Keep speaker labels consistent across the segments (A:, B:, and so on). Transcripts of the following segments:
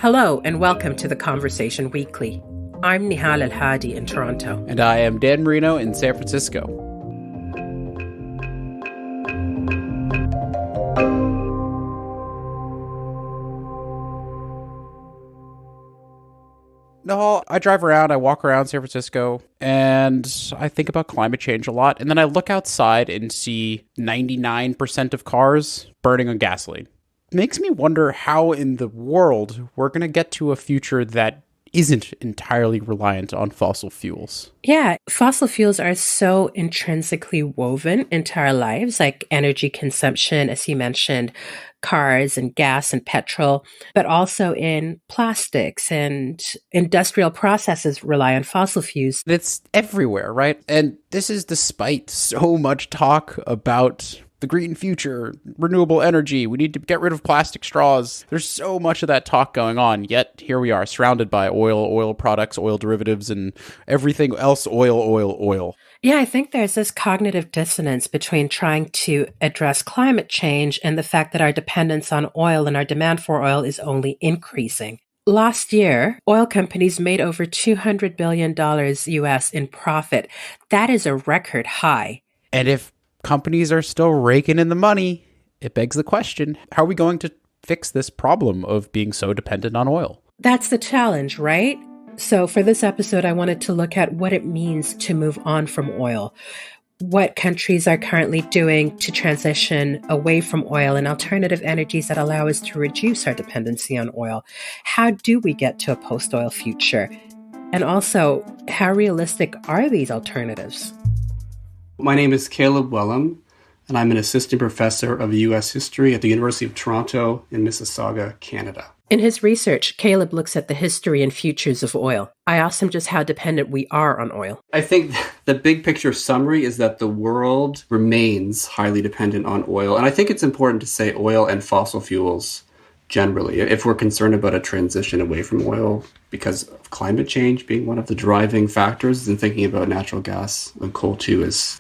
A: Hello and welcome to the Conversation Weekly. I'm Nihal Al-Hadi in Toronto.
B: And I am Dan Marino in San Francisco. No, I drive around, I walk around San Francisco, and I think about climate change a lot. And then I look outside and see 99% of cars burning on gasoline. It makes me wonder how in the world we're going to get to a future that isn't entirely reliant on fossil fuels.
A: Yeah, fossil fuels are so intrinsically woven into our lives, like energy consumption, as you mentioned, cars and gas and petrol, but also in plastics and industrial processes rely on fossil fuels.
B: It's everywhere, right? And this is despite so much talk about the green future, renewable energy, we need to get rid of plastic straws. There's so much of that talk going on, yet here we are surrounded by oil products, oil derivatives, and everything else oil.
A: Yeah, I think there's this cognitive dissonance between trying to address climate change and the fact that our dependence on oil and our demand for oil is only increasing. Last year, oil companies made over $200 billion US in profit. That is a record high.
B: And if companies are still raking in the money, it begs the question, how are we going to fix this problem of being so dependent on oil?
A: That's the challenge, right? So for this episode, I wanted to look at what it means to move on from oil, what countries are currently doing to transition away from oil and alternative energies that allow us to reduce our dependency on oil. How do we get to a post-oil future? And also, how realistic are these alternatives?
C: My name is Caleb Wellum, and I'm an assistant professor of U.S. history at the University of Toronto in Mississauga, Canada.
A: In his research, Caleb looks at the history and futures of oil. I asked him just how dependent we are on oil.
C: I think the big picture summary is that the world remains highly dependent on oil. And I think it's important to say oil and fossil fuels generally, if we're concerned about a transition away from oil because of climate change being one of the driving factors, and thinking about natural gas and coal too is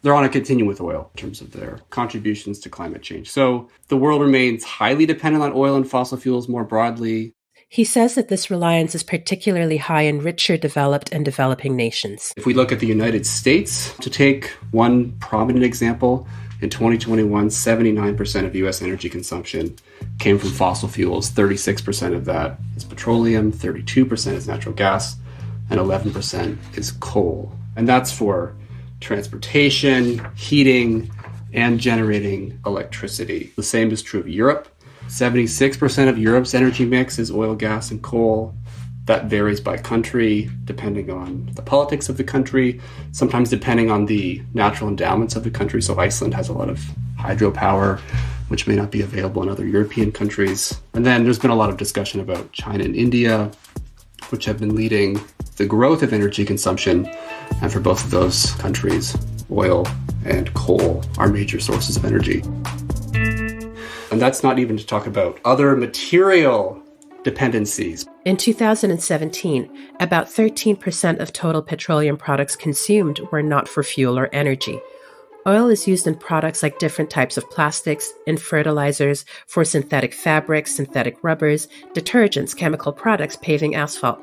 C: they're on a continuum with oil in terms of their contributions to climate change. So the world remains highly dependent on oil and fossil fuels more broadly.
A: He says that this reliance is particularly high in richer developed and developing nations.
C: If we look at the United States, to take one prominent example, in 2021, 79% of U.S. energy consumption came from fossil fuels. 36% of that is petroleum, 32% is natural gas, and 11% is coal. And that's for transportation, heating, and generating electricity. The same is true of Europe. 76% of Europe's energy mix is oil, gas, and coal. That varies by country, depending on the politics of the country, sometimes depending on the natural endowments of the country. So Iceland has a lot of hydropower, which may not be available in other European countries. And then there's been a lot of discussion about China and India, which have been leading the growth of energy consumption. And for both of those countries, oil and coal are major sources of energy. And that's not even to talk about other material dependencies.
A: In 2017, about 13% of total petroleum products consumed were not for fuel or energy. Oil is used in products like different types of plastics, in fertilizers, for synthetic fabrics, synthetic rubbers, detergents, chemical products, paving, asphalt.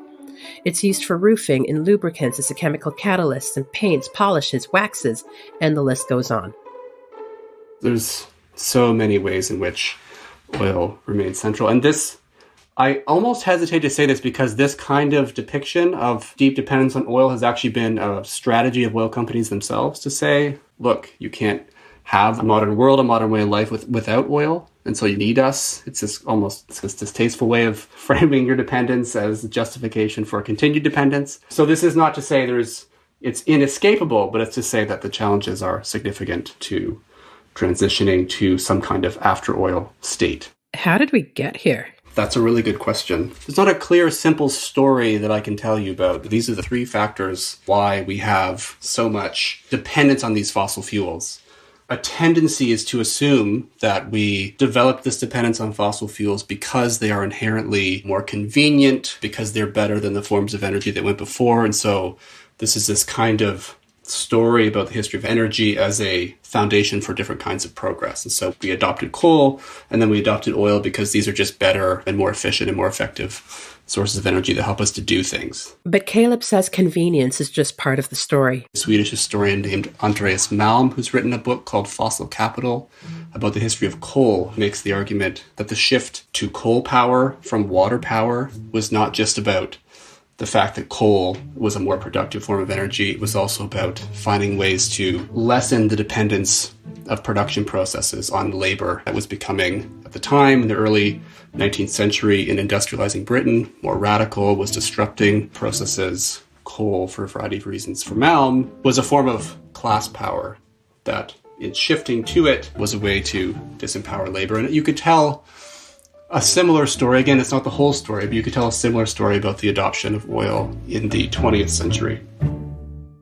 A: It's used for roofing, in lubricants, as a chemical catalyst, in paints, polishes, waxes, and the list goes on.
C: There's so many ways in which oil remains central. And this, I almost hesitate to say this because this kind of depiction of deep dependence on oil has actually been a strategy of oil companies themselves to say, look, you can't have a modern world, a modern way of life without oil. And so you need us. It's this distasteful way of framing your dependence as a justification for continued dependence. So this is not to say it's inescapable, but it's to say that the challenges are significant to transitioning to some kind of after oil state.
A: How did we get here?
C: That's a really good question. There's not a clear, simple story that I can tell you about. These are the three factors why we have so much dependence on these fossil fuels. A tendency is to assume that we develop this dependence on fossil fuels because they are inherently more convenient, because they're better than the forms of energy that went before. And so this is this kind of story about the history of energy as a foundation for different kinds of progress. And so we adopted coal, and then we adopted oil because these are just better and more efficient and more effective sources of energy that help us to do things.
A: But Caleb says convenience is just part of the story.
C: A Swedish historian named Andreas Malm, who's written a book called Fossil Capital about the history of coal, makes the argument that the shift to coal power from water power was not just about the fact that coal was a more productive form of energy. It was also about finding ways to lessen the dependence of production processes on labor that was becoming, at the time, in the early 19th century, in industrializing Britain, more radical, was disrupting processes. Coal, for a variety of reasons, for Malm, was a form of class power that, in shifting to it, was a way to disempower labor. And you could tell a similar story, again, it's not the whole story, but you could tell a similar story about the adoption of oil in the 20th century.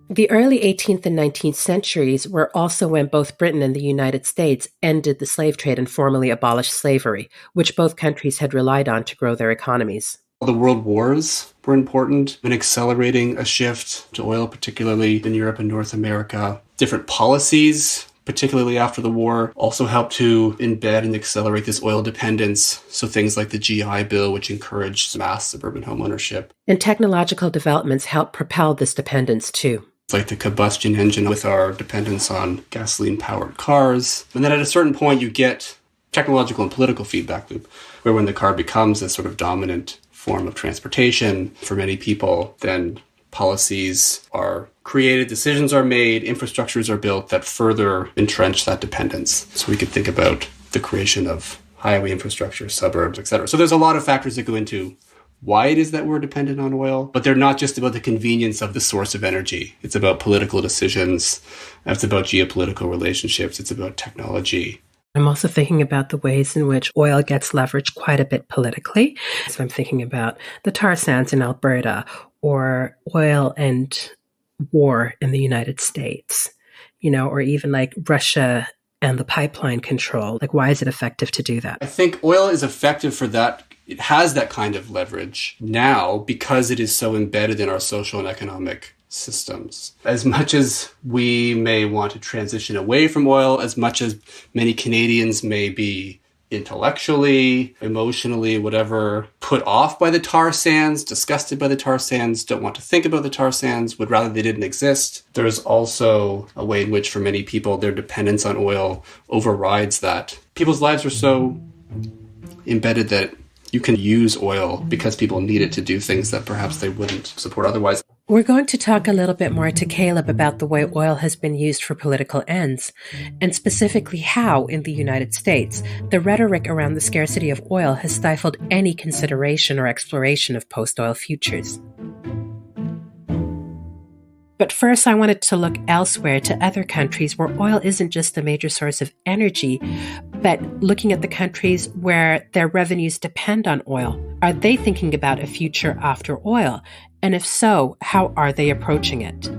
A: The early 18th and 19th centuries were also when both Britain and the United States ended the slave trade and formally abolished slavery, which both countries had relied on to grow their economies.
C: The world wars were important in accelerating a shift to oil, particularly in Europe and North America. Different policies, particularly after the war, also helped to embed and accelerate this oil dependence. So things like the GI Bill, which encouraged mass suburban homeownership.
A: And technological developments helped propel this dependence too.
C: It's like the combustion engine with our dependence on gasoline-powered cars. And then at a certain point, you get technological and political feedback loop, where when the car becomes a sort of dominant form of transportation for many people, then policies are created, decisions are made, infrastructures are built that further entrench that dependence. So we could think about the creation of highway infrastructure, suburbs, etc. So there's a lot of factors that go into why it is that we're dependent on oil, but they're not just about the convenience of the source of energy. It's about political decisions. It's about geopolitical relationships. It's about technology.
A: I'm also thinking about the ways in which oil gets leveraged quite a bit politically. So I'm thinking about the tar sands in Alberta or oil and war in the United States, or even like Russia and the pipeline control. Like, why is it effective to do that?
C: I think oil is effective for that. It has that kind of leverage now because it is so embedded in our social and economic systems. As much as we may want to transition away from oil, as much as many Canadians may be intellectually, emotionally, whatever, put off by the tar sands, disgusted by the tar sands, don't want to think about the tar sands, would rather they didn't exist. There's also a way in which for many people their dependence on oil overrides that. People's lives are so embedded that you can use oil because people need it to do things that perhaps they wouldn't support otherwise.
A: We're going to talk a little bit more to Caleb about the way oil has been used for political ends, and specifically how, in the United States, the rhetoric around the scarcity of oil has stifled any consideration or exploration of post-oil futures. But first, I wanted to look elsewhere to other countries where oil isn't just a major source of energy, but looking at the countries where their revenues depend on oil. Are they thinking about a future after oil? And if so, how are they approaching it?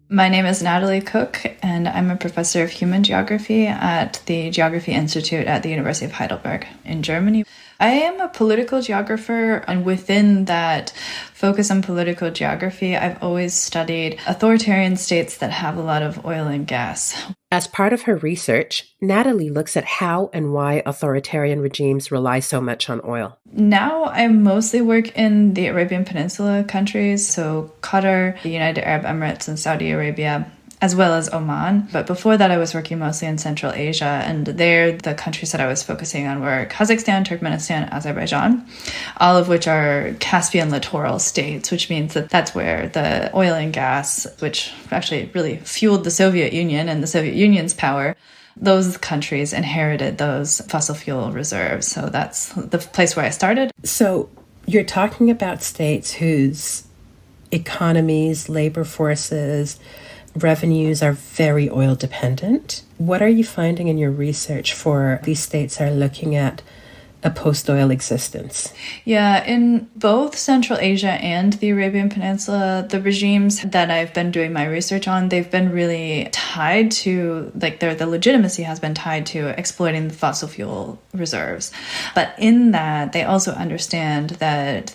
D: My name is Natalie Koch, and I'm a professor of human geography at the Geography Institute at the University of Heidelberg in Germany. I am a political geographer, and within that focus on political geography, I've always studied authoritarian states that have a lot of oil and gas.
A: As part of her research, Natalie looks at how and why authoritarian regimes rely so much on oil.
D: Now I mostly work in the Arabian Peninsula countries, so Qatar, the United Arab Emirates, and Saudi Arabia, as well as Oman. But before that, I was working mostly in Central Asia, and there the countries that I was focusing on were Kazakhstan, Turkmenistan, Azerbaijan, all of which are Caspian littoral states, which means that that's where the oil and gas, which actually really fueled the Soviet Union and the Soviet Union's power, those countries inherited those fossil fuel reserves. So that's the place where I started.
A: So you're talking about states whose economies, labor forces, revenues are very oil dependent. What are you finding in your research for these states are looking at a post-oil existence?
D: Yeah, in both Central Asia and the Arabian Peninsula, the regimes that I've been doing my research on, they've been really tied to, the legitimacy has been tied to exploiting the fossil fuel reserves. But in that, they also understand that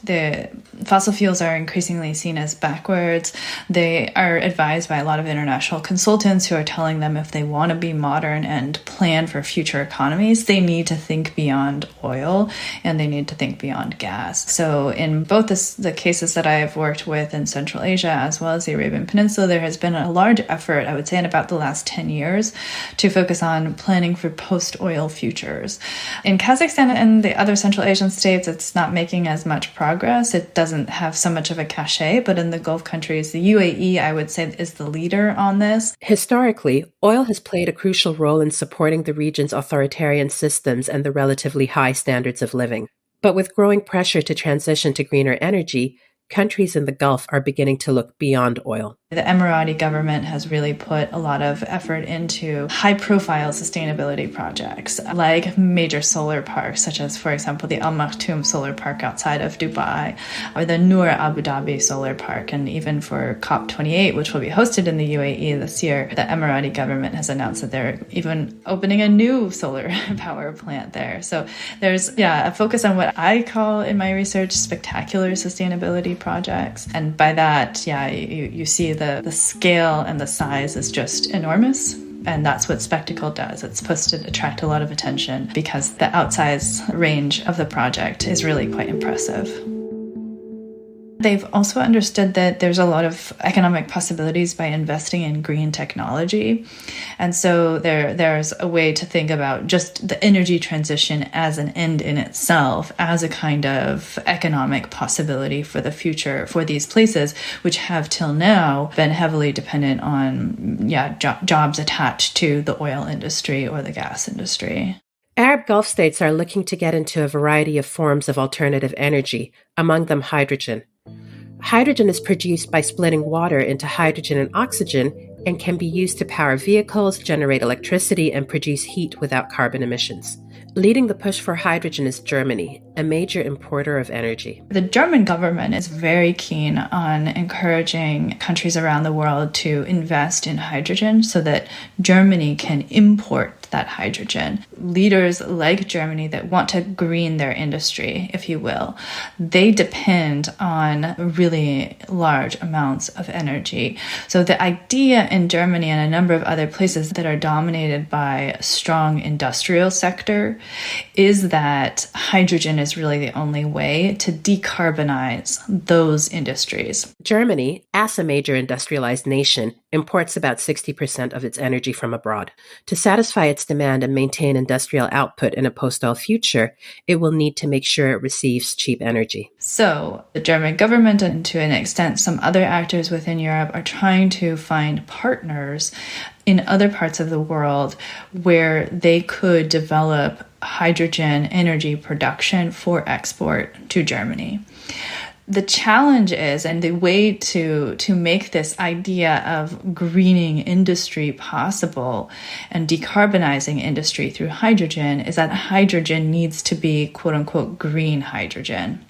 D: Fossil fuels are increasingly seen as backwards. They are advised by a lot of international consultants who are telling them if they want to be modern and plan for future economies, they need to think beyond oil and they need to think beyond gas. So in both the cases that I have worked with in Central Asia as well as the Arabian Peninsula, there has been a large effort, I would say in about the last 10 years, to focus on planning for post-oil futures. In Kazakhstan and the other Central Asian states, it's not making as much progress. It doesn't have so much of a cachet, but in the Gulf countries, the UAE, I would say, is the leader on this.
A: Historically, oil has played a crucial role in supporting the region's authoritarian systems and the relatively high standards of living. But with growing pressure to transition to greener energy, countries in the Gulf are beginning to look beyond oil.
D: The Emirati government has really put a lot of effort into high-profile sustainability projects, like major solar parks, such as, for example, the Al Maktoum solar park outside of Dubai, or the Noor Abu Dhabi solar park. And even for COP28, which will be hosted in the UAE this year, the Emirati government has announced that they're even opening a new solar power plant there. So there's, a focus on what I call in my research spectacular sustainability projects. And by that, you see the scale and the size is just enormous. And that's what Spectacle does. It's supposed to attract a lot of attention because the outsized range of the project is really quite impressive. They've also understood that there's a lot of economic possibilities by investing in green technology. And so there's a way to think about just the energy transition as an end in itself, as a kind of economic possibility for the future for these places, which have till now been heavily dependent on jobs attached to the oil industry or the gas industry.
A: Arab Gulf states are looking to get into a variety of forms of alternative energy, among them hydrogen. Hydrogen is produced by splitting water into hydrogen and oxygen and can be used to power vehicles, generate electricity, and produce heat without carbon emissions. Leading the push for hydrogen is Germany, a major importer of energy.
D: The German government is very keen on encouraging countries around the world to invest in hydrogen so that Germany can import that hydrogen. Leaders like Germany that want to green their industry, if you will, they depend on really large amounts of energy. So the idea in Germany and a number of other places that are dominated by a strong industrial sector is that hydrogen is really the only way to decarbonize those industries.
A: Germany, as a major industrialized nation, imports about 60% of its energy from abroad. To satisfy its demand and maintain industrial output in a post-oil future, it will need to make sure it receives cheap energy.
D: So the German government and to an extent some other actors within Europe are trying to find partners in other parts of the world where they could develop hydrogen energy production for export to Germany. The challenge is, and the way to make this idea of greening industry possible and decarbonizing industry through hydrogen is that hydrogen needs to be quote unquote green hydrogen.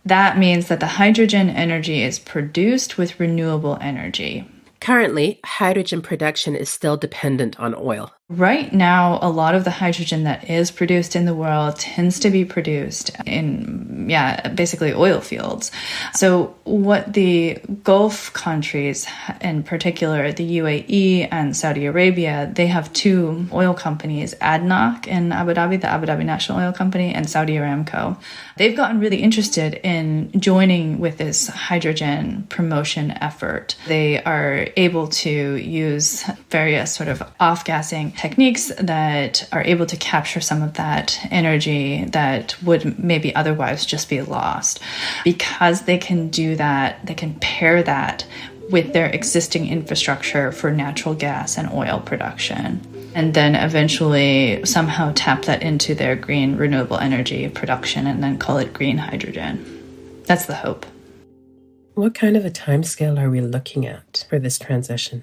D: That means that the hydrogen energy is produced with renewable energy.
A: Currently, hydrogen production is still dependent on oil.
D: Right now, a lot of the hydrogen that is produced in the world tends to be produced in, basically oil fields. So what the Gulf countries, in particular the UAE and Saudi Arabia, they have two oil companies, ADNOC in Abu Dhabi, the Abu Dhabi National Oil Company, and Saudi Aramco. They've gotten really interested in joining with this hydrogen promotion effort. They are able to use various sort of off-gassing techniques that are able to capture some of that energy that would maybe otherwise just be lost. Because they can do that, they can pair that with their existing infrastructure for natural gas and oil production, and then eventually somehow tap that into their green renewable energy production and then call it green hydrogen. That's the hope.
A: What kind of a timescale are we looking at for this transition?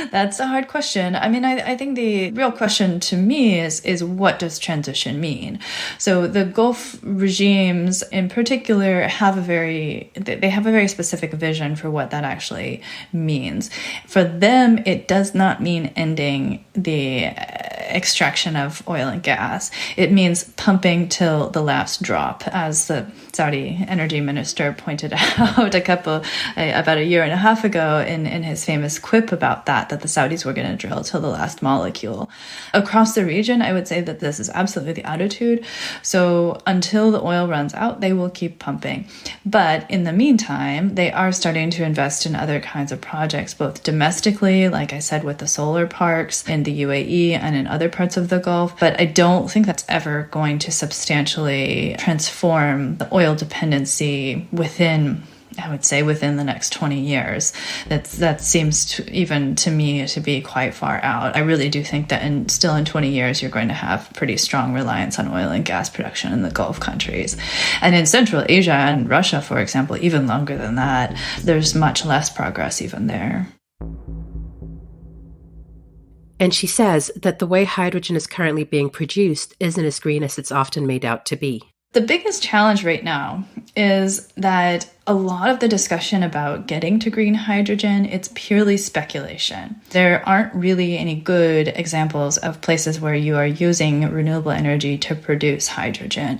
D: That's a hard question. I mean, I think the real question to me is what does transition mean? So the Gulf regimes in particular have a very specific vision for what that actually means. For them, it does not mean ending the extraction of oil and gas. It means pumping till the last drop, as the Saudi energy minister pointed out about a year and a half ago in his famous quip about that the Saudis were going to drill till the last molecule. Across the region, I would say that this is absolutely the attitude. So until the oil runs out, they will keep pumping. But in the meantime, they are starting to invest in other kinds of projects, both domestically, like I said, with the solar parks in the UAE and in other parts of the Gulf. But I don't think that's ever going to substantially transform the oil dependency within the next 20 years. That seems even to me to be quite far out. I really do think that still in 20 years, you're going to have pretty strong reliance on oil and gas production in the Gulf countries. And in Central Asia and Russia, for example, even longer than that, there's much less progress even there.
A: And she says that the way hydrogen is currently being produced isn't as green as it's often made out to be.
D: The biggest challenge right now is that a lot of the discussion about getting to green hydrogen, it's purely speculation. There aren't really any good examples of places where you are using renewable energy to produce hydrogen.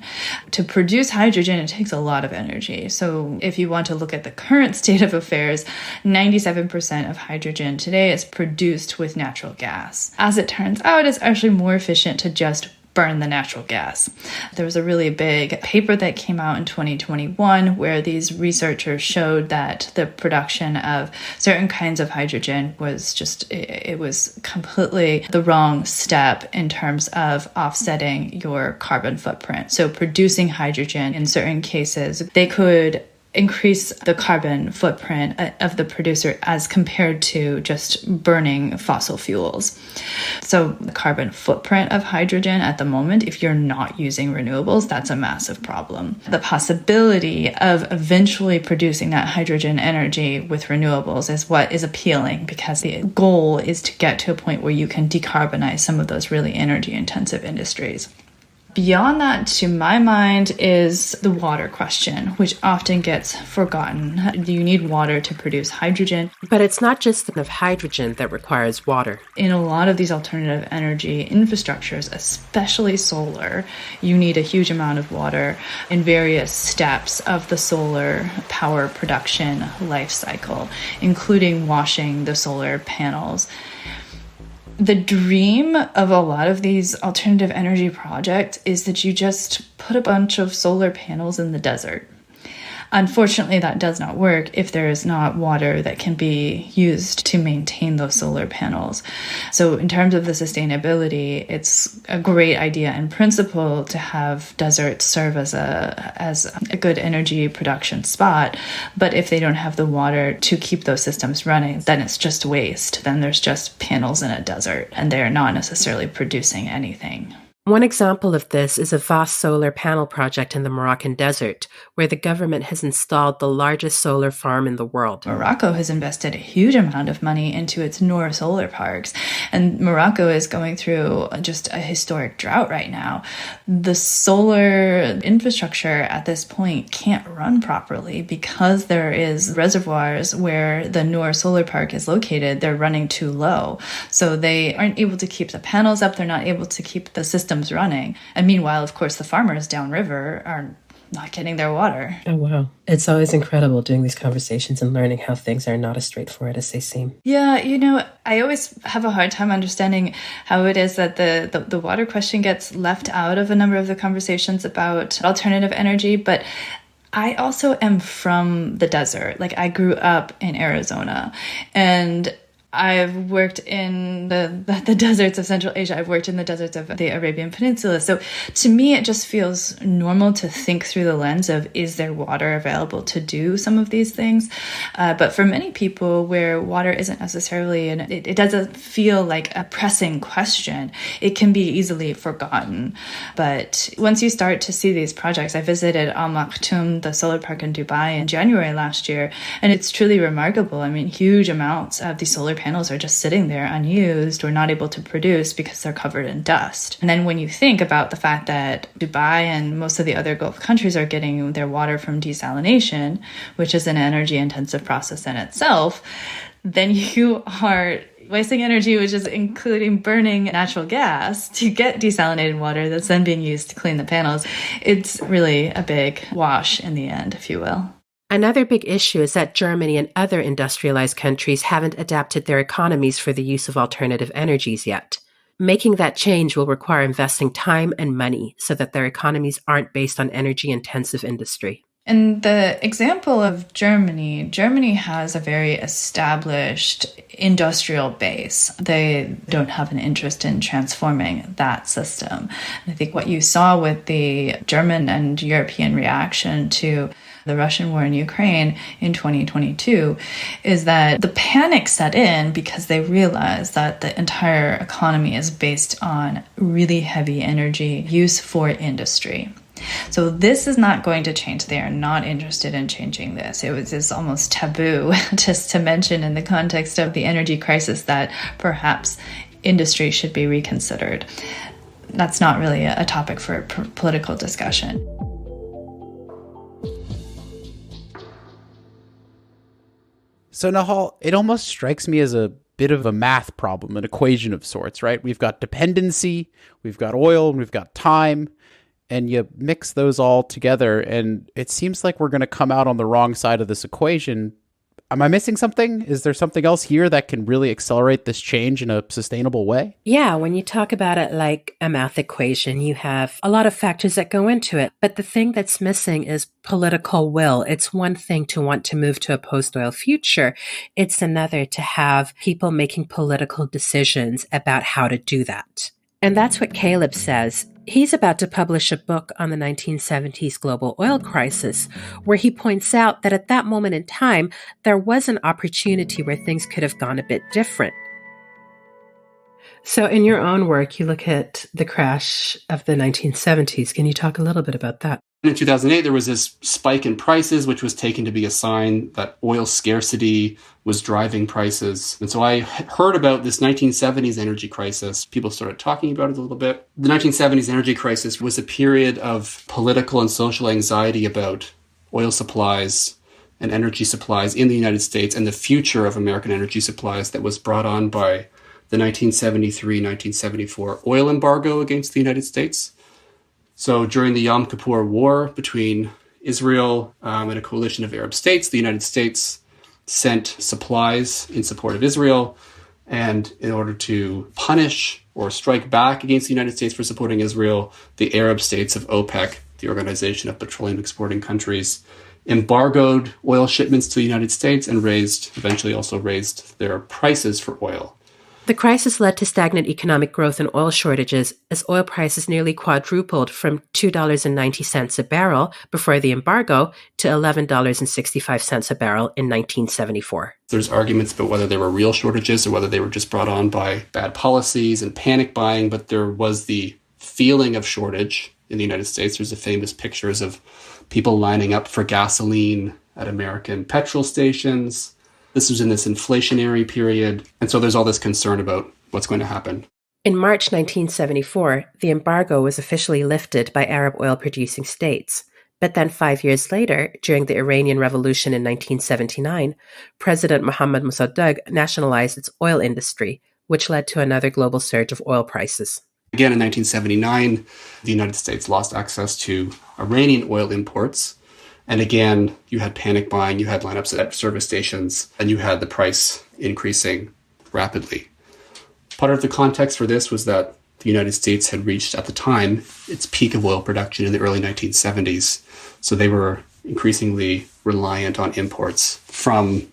D: To produce hydrogen, it takes a lot of energy. So if you want to look at the current state of affairs, 97% of hydrogen today is produced with natural gas. As it turns out, it's actually more efficient to just burn the natural gas. There was a really big paper that came out in 2021 where these researchers showed that the production of certain kinds of hydrogen was it was completely the wrong step in terms of offsetting your carbon footprint. So producing hydrogen in certain cases, they could increase the carbon footprint of the producer as compared to just burning fossil fuels. So the carbon footprint of hydrogen at the moment, if you're not using renewables, that's a massive problem. The possibility of eventually producing that hydrogen energy with renewables is what is appealing, because the goal is to get to a point where you can decarbonize some of those really energy intensive industries. Beyond that, to my mind, is the water question, which often gets forgotten. You need water to produce hydrogen.
A: But it's not just the hydrogen that requires water.
D: In a lot of these alternative energy infrastructures, especially solar, you need a huge amount of water in various steps of the solar power production life cycle, including washing the solar panels. The dream of a lot of these alternative energy projects is that you just put a bunch of solar panels in the desert. Unfortunately, that does not work if there is not water that can be used to maintain those solar panels. So in terms of the sustainability, it's a great idea in principle to have deserts serve as a good energy production spot. But if they don't have the water to keep those systems running, then it's just waste. Then there's just panels in a desert, and they are not necessarily producing anything.
A: One example of this is a vast solar panel project in the Moroccan desert, where the government has installed the largest solar farm in the world.
D: Morocco has invested a huge amount of money into its Noor solar parks, and Morocco is going through just a historic drought right now. The solar infrastructure at this point can't run properly because there is reservoirs where the Noor solar park is located. They're running too low. So they aren't able to keep the panels up. They're not able to keep the systems running. And meanwhile, of course, the farmers downriver are not getting their water.
A: Oh, wow. It's always incredible doing these conversations and learning how things are not as straightforward as they seem.
D: Yeah, I always have a hard time understanding how it is that the water question gets left out of a number of the conversations about alternative energy, but I also am from the desert. Like, I grew up in Arizona, and I've worked in the deserts of Central Asia. I've worked in the deserts of the Arabian Peninsula. So to me, it just feels normal to think through the lens of, is there water available to do some of these things? But for many people where water isn't necessarily, and it doesn't feel like a pressing question, it can be easily forgotten. But once you start to see these projects, I visited Al Maktoum, the solar park in Dubai, in January last year, and it's truly remarkable. I mean, huge amounts of these solar panels are just sitting there unused or not able to produce because they're covered in dust. And then when you think about the fact that Dubai and most of the other Gulf countries are getting their water from desalination, which is an energy-intensive process in itself, then you are wasting energy, which is including burning natural gas to get desalinated water that's then being used to clean the panels. It's really a big wash in the end, if you will.
A: Another big issue is that Germany and other industrialized countries haven't adapted their economies for the use of alternative energies yet. Making that change will require investing time and money so that their economies aren't based on energy-intensive industry.
D: In the example of Germany, Germany has a very established industrial base. They don't have an interest in transforming that system. And I think what you saw with the German and European reaction to the Russian war in Ukraine in 2022 is that the panic set in because they realized that the entire economy is based on really heavy energy use for industry. So this is not going to change. They are not interested in changing this. It was just almost taboo just to mention in the context of the energy crisis that perhaps industry should be reconsidered. That's not really a topic for political discussion.
B: So Nahal, it almost strikes me as a bit of a math problem, an equation of sorts, right? We've got dependency, we've got oil, and we've got time, and you mix those all together, and it seems like we're going to come out on the wrong side of this equation. Am I missing something? Is there something else here that can really accelerate this change in a sustainable way?
A: Yeah, when you talk about it like a math equation, you have a lot of factors that go into it. But the thing that's missing is political will. It's one thing to want to move to a post-oil future. It's another to have people making political decisions about how to do that. And that's what Caleb says. He's about to publish a book on the 1970s global oil crisis, where he points out that at that moment in time, there was an opportunity where things could have gone a bit different. So in your own work, you look at the crash of the 1970s. Can you talk a little bit about that?
C: In 2008, there was this spike in prices, which was taken to be a sign that oil scarcity was driving prices. And so I heard about this 1970s energy crisis. People started talking about it a little bit. The 1970s energy crisis was a period of political and social anxiety about oil supplies and energy supplies in the United States and the future of American energy supplies that was brought on by the 1973-1974 oil embargo against the United States. So during the Yom Kippur War between Israel and a coalition of Arab states, the United States sent supplies in support of Israel. And in order to punish or strike back against the United States for supporting Israel, the Arab states of OPEC, the Organization of Petroleum Exporting Countries, embargoed oil shipments to the United States and eventually also raised their prices for oil.
A: The crisis led to stagnant economic growth and oil shortages as oil prices nearly quadrupled from $2.90 a barrel before the embargo to $11.65 a barrel in 1974.
C: There's arguments about whether there were real shortages or whether they were just brought on by bad policies and panic buying, but there was the feeling of shortage in the United States. There's the famous pictures of people lining up for gasoline at American petrol stations. This was in this inflationary period, and so there's all this concern about what's going to happen.
A: In March 1974, the embargo was officially lifted by Arab oil-producing states. But then 5 years later, during the Iranian Revolution in 1979, President Mohammad Mossadegh nationalized its oil industry, which led to another global surge of oil prices.
C: Again, in 1979, the United States lost access to Iranian oil imports. And again, you had panic buying, you had lineups at service stations, and you had the price increasing rapidly. Part of the context for this was that the United States had reached, at the time, its peak of oil production in the early 1970s. So they were increasingly reliant on imports from,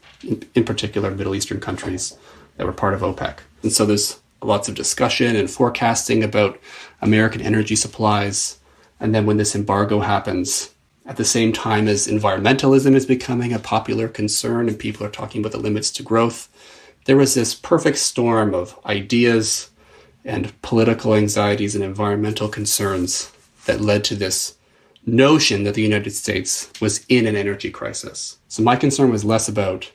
C: in particular, Middle Eastern countries that were part of OPEC. And so there's lots of discussion and forecasting about American energy supplies. And then when this embargo happens, at the same time as environmentalism is becoming a popular concern and people are talking about the limits to growth, there was this perfect storm of ideas and political anxieties and environmental concerns that led to this notion that the United States was in an energy crisis. So my concern was less about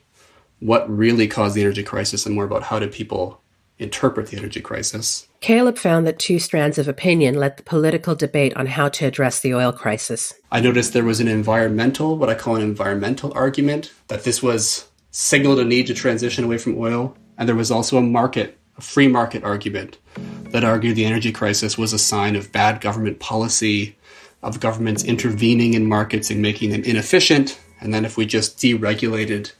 C: what really caused the energy crisis and more about how did people interpret the energy crisis.
A: Caleb found that two strands of opinion led the political debate on how to address the oil crisis.
C: I noticed there was what I call an environmental argument, that this was signaled a need to transition away from oil. And there was also a free market argument that argued the energy crisis was a sign of bad government policy, of governments intervening in markets and making them inefficient. And then if we just deregulated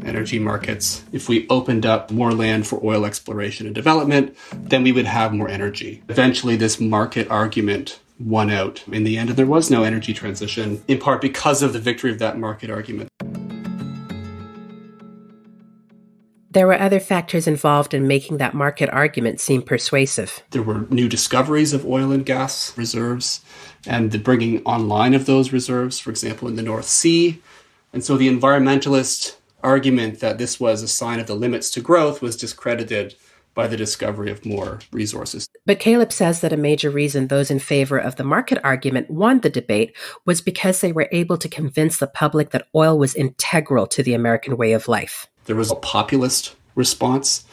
C: energy markets, if we opened up more land for oil exploration and development, then we would have more energy. Eventually, this market argument won out in the end, and there was no energy transition, in part because of the victory of that market argument.
A: There were other factors involved in making that market argument seem persuasive.
C: There were new discoveries of oil and gas reserves and the bringing online of those reserves, for example, in the North Sea. And so the environmentalist argument that this was a sign of the limits to growth was discredited by the discovery of more resources.
A: But Caleb says that a major reason those in favor of the market argument won the debate was because they were able to convince the public that oil was integral to the American way of life.
C: There was a populist response,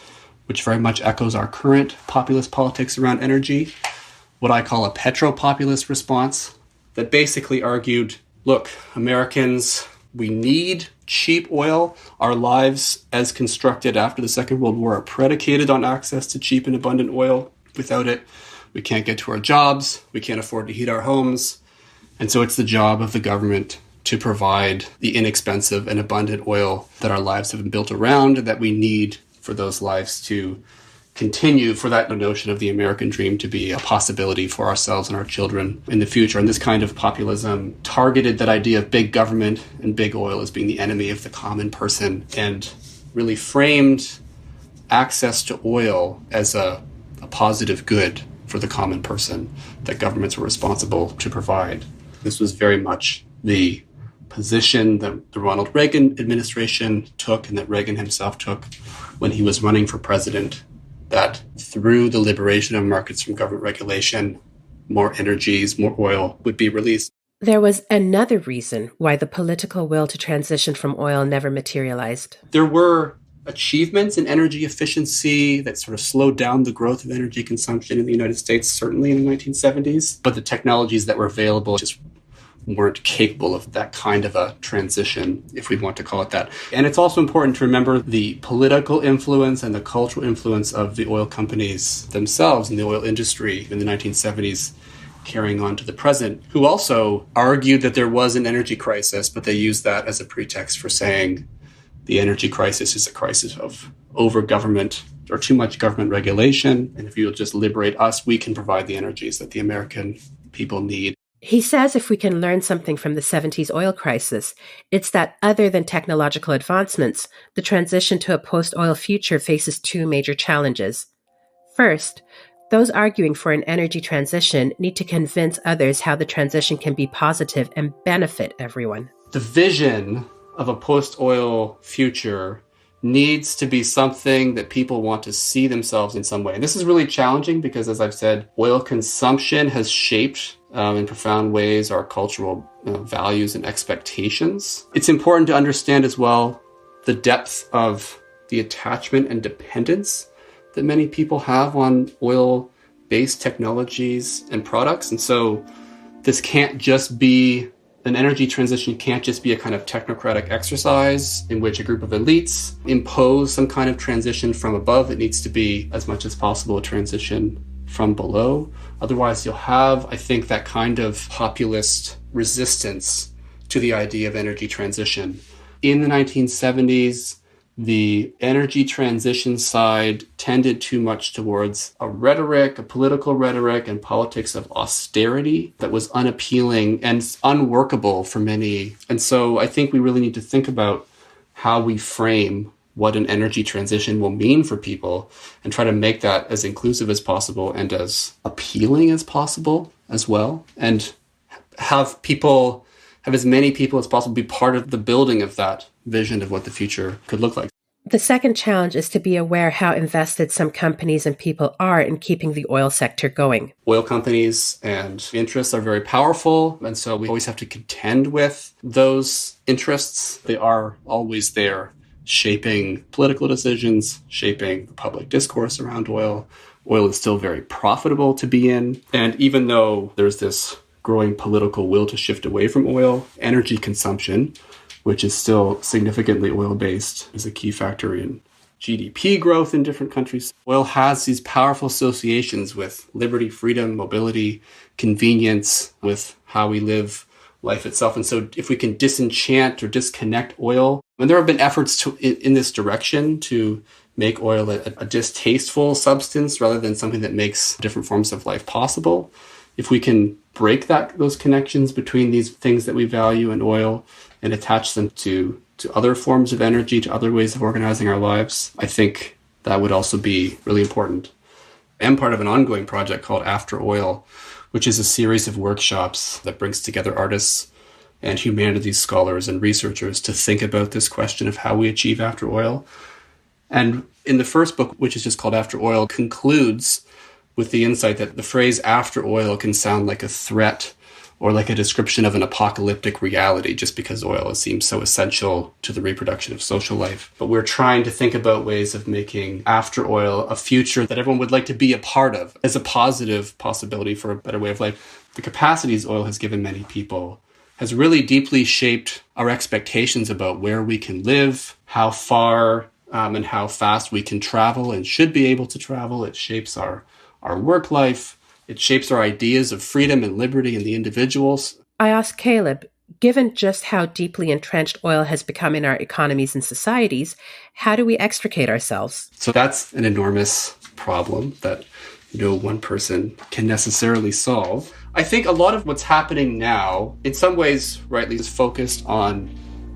C: which very much echoes our current populist politics around energy, what I call a petro-populist response, that basically argued, look, Americans, we need cheap oil. Our lives as constructed after the Second World War are predicated on access to cheap and abundant oil. Without it, we can't get to our jobs. We can't afford to heat our homes. And so it's the job of the government to provide the inexpensive and abundant oil that our lives have been built around and that we need for those lives to continue, for that notion of the American dream to be a possibility for ourselves and our children in the future. And this kind of populism targeted that idea of big government and big oil as being the enemy of the common person and really framed access to oil as a positive good for the common person that governments were responsible to provide. This was very much the position that the Ronald Reagan administration took and that Reagan himself took when he was running for president, that through the liberation of markets from government regulation, more energies, more oil would be released.
A: There was another reason why the political will to transition from oil never materialized.
C: There were achievements in energy efficiency that sort of slowed down the growth of energy consumption in the United States, certainly in the 1970s, but the technologies that were available just weren't capable of that kind of a transition, if we want to call it that. And it's also important to remember the political influence and the cultural influence of the oil companies themselves and the oil industry in the 1970s, carrying on to the present, who also argued that there was an energy crisis, but they used that as a pretext for saying the energy crisis is a crisis of over-government or too much government regulation. And if you'll just liberate us, we can provide the energies that the American people need.
A: He says if we can learn something from the 70s oil crisis, it's that other than technological advancements, the transition to a post-oil future faces two major challenges. First, those arguing for an energy transition need to convince others how the transition can be positive and benefit everyone.
C: The vision of a post-oil future needs to be something that people want to see themselves in some way. And this is really challenging because, as I've said, oil consumption has shaped in profound ways our cultural values and expectations. It's important to understand as well the depth of the attachment and dependence that many people have on oil-based technologies and products. And so this can't just be an energy transition can't just be a kind of technocratic exercise in which a group of elites impose some kind of transition from above. It needs to be, as much as possible, a transition from below. Otherwise, you'll have, I think, that kind of populist resistance to the idea of energy transition. In the 1970s, the energy transition side tended too much towards a political rhetoric and politics of austerity that was unappealing and unworkable for many. And so I think we really need to think about how we frame what an energy transition will mean for people and try to make that as inclusive as possible and as appealing as possible as well. And have as many people as possible be part of the building of that vision of what the future could look like.
A: The second challenge is to be aware how invested some companies and people are in keeping the oil sector going.
C: Oil companies and interests are very powerful, and so we always have to contend with those interests. They are always there, shaping political decisions, shaping the public discourse around oil. Oil is still very profitable to be in, and even though there's this growing political will to shift away from oil, energy consumption, which is still significantly oil-based, is a key factor in GDP growth in different countries. Oil has these powerful associations with liberty, freedom, mobility, convenience, with how we live life itself. And so if we can disenchant or disconnect oil, and there have been efforts in this direction to make oil a distasteful substance rather than something that makes different forms of life possible. If we can break those connections between these things that we value in oil and attach them to other forms of energy, to other ways of organizing our lives, I think that would also be really important. I'm part of an ongoing project called After Oil, which is a series of workshops that brings together artists and humanities scholars and researchers to think about this question of how we achieve after oil. And in the first book, which is just called After Oil, concludes with the insight that the phrase after oil can sound like a threat or like a description of an apocalyptic reality just because oil seems so essential to the reproduction of social life. But we're trying to think about ways of making after oil a future that everyone would like to be a part of as a positive possibility for a better way of life. The capacities oil has given many people has really deeply shaped our expectations about where we can live, how far and how fast we can travel and should be able to travel. It shapes our work life. It shapes our ideas of freedom and liberty in the individuals.
A: I asked Caleb, given just how deeply entrenched oil has become in our economies and societies, how do we extricate ourselves?
C: So that's an enormous problem that no one person can necessarily solve. I think a lot of what's happening now, in some ways, rightly, is focused on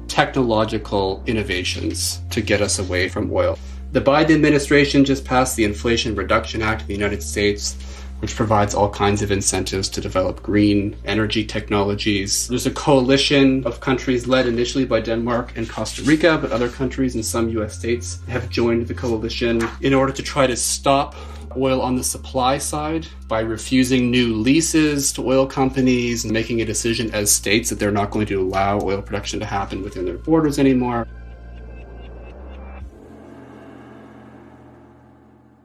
C: technological innovations to get us away from oil. The Biden administration just passed the Inflation Reduction Act in the United States, which provides all kinds of incentives to develop green energy technologies. There's a coalition of countries led initially by Denmark and Costa Rica, but other countries and some US states have joined the coalition in order to try to stop oil on the supply side by refusing new leases to oil companies and making a decision as states that they're not going to allow oil production to happen within their borders anymore.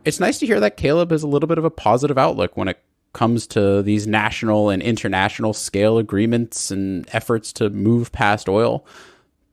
B: It's nice to hear that Caleb has a little bit of a positive outlook when it comes to these national and international scale agreements and efforts to move past oil.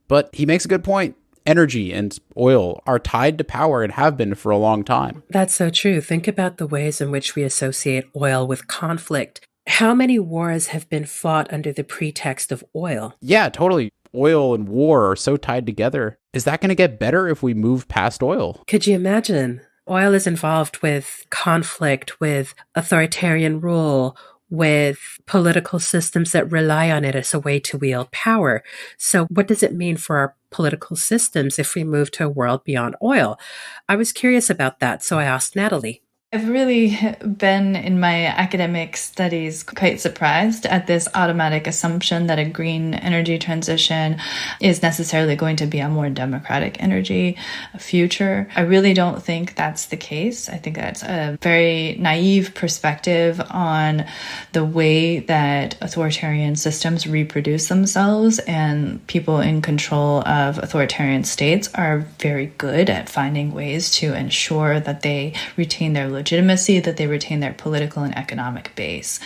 B: But he makes a good point. Energy and oil are tied to power and have been for a long time.
A: That's so true. Think about the ways in which we associate oil with conflict. How many wars have been fought under the pretext of oil?
B: Yeah, totally. Oil and war are so tied together. Is that going to get better if we move past oil?
A: Could you imagine? Oil is involved with conflict, with authoritarian rule, with political systems that rely on it as a way to wield power. So what does it mean for our political systems if we move to a world beyond oil? I was curious about that, so I asked Natalie.
D: I've really been in my academic studies quite surprised at this automatic assumption that a green energy transition is necessarily going to be a more democratic energy future. I really don't think that's the case. I think that's a very naive perspective on the way that authoritarian systems reproduce themselves, and people in control of authoritarian states are very good at finding ways to ensure that they retain their legitimacy, that they retain their political and economic base.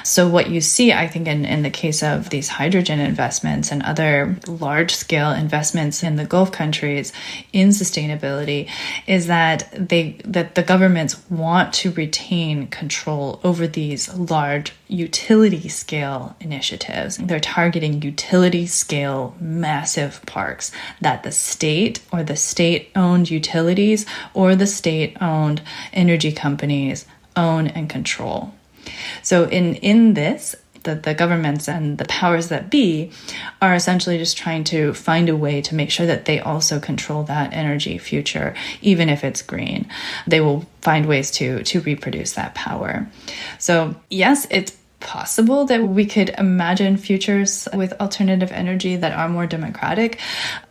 D: So what you see, I think, in the case of these hydrogen investments and other large-scale investments in the Gulf countries in sustainability is that the governments want to retain control over these large utility-scale initiatives. They're targeting utility-scale massive parks that the state or the state-owned utilities or the state-owned energy companies own and control. So in this, the governments and the powers that be are essentially just trying to find a way to make sure that they also control that energy future, even if it's green. They will find ways to reproduce that power. So yes, it's possible that we could imagine futures with alternative energy that are more democratic,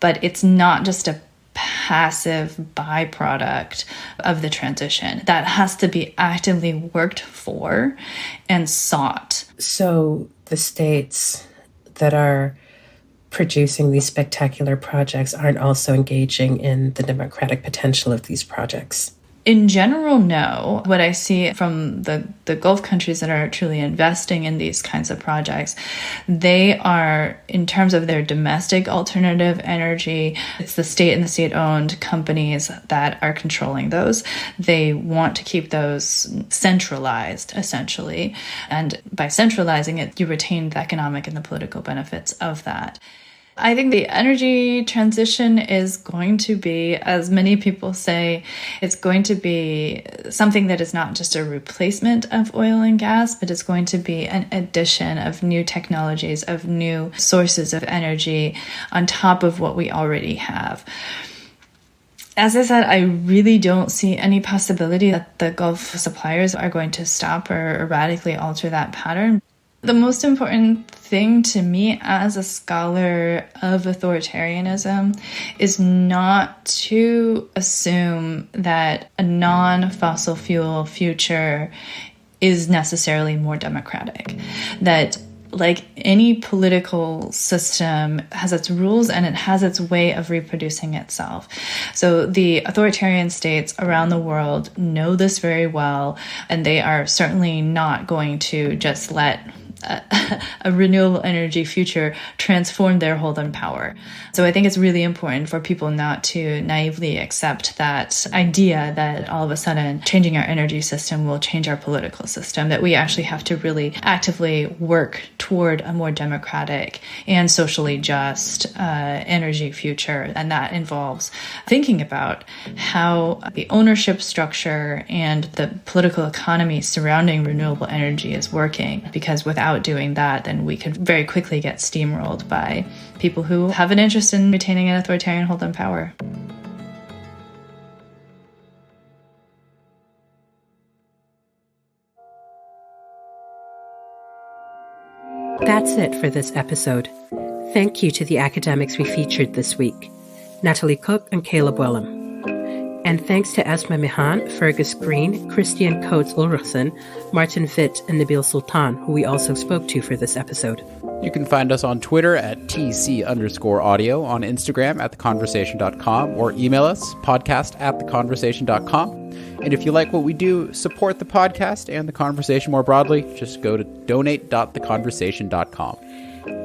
D: but it's not just a passive byproduct of the transition. That has to be actively worked for and sought.
A: So the states that are producing these spectacular projects aren't also engaging in the democratic potential of these projects?
D: In general, no. What I see from the Gulf countries that are truly investing in these kinds of projects, they are, in terms of their domestic alternative energy, it's the state and the state-owned companies that are controlling those. They want to keep those centralized, essentially. And by centralizing it, you retain the economic and the political benefits of that. I think the energy transition is going to be, as many people say, it's going to be something that is not just a replacement of oil and gas, but it's going to be an addition of new technologies, of new sources of energy on top of what we already have. As I said, I really don't see any possibility that the Gulf suppliers are going to stop or radically alter that pattern. The most important thing to me as a scholar of authoritarianism is not to assume that a non-fossil fuel future is necessarily more democratic. That like any political system has its rules and it has its way of reproducing itself. So the authoritarian states around the world know this very well, and they are certainly not going to just let a renewable energy future transform their hold on power. So I think it's really important for people not to naively accept that idea that all of a sudden changing our energy system will change our political system, that we actually have to really actively work toward a more democratic and socially just energy future. And that involves thinking about how the ownership structure and the political economy surrounding renewable energy is working, because without doing that, then we could very quickly get steamrolled by people who have an interest in retaining an authoritarian hold on power.
A: That's it for this episode. Thank you to the academics we featured this week, Natalie Koch and Caleb Wellum. And thanks to Asma Mihan, Fergus Green, Christian Coates Ulrichsen, Martin Witt, and Nabil Sultan, who we also spoke to for this episode.
B: You can find us on Twitter at TC_audio, on Instagram at theconversation.com, or email us, podcast@theconversation.com. And if you like what we do, support the podcast and the conversation more broadly, just go to donate.theconversation.com.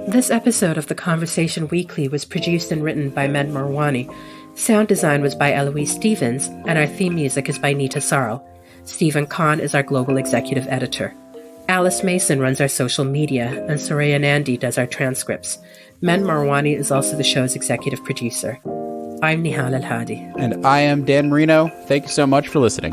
A: This episode of The Conversation Weekly was produced and written by Mend Mariwany. Sound design was by Eloise Stevens, and our theme music is by Neeta Sarl. Stephen Kahn is our global executive editor. Alice Mason runs our social media, and Soraya Nandi does our transcripts. Mend Mariwany is also the show's executive producer. I'm Nihal El-Hadi.
B: And I am Dan Marino. Thank you so much for listening.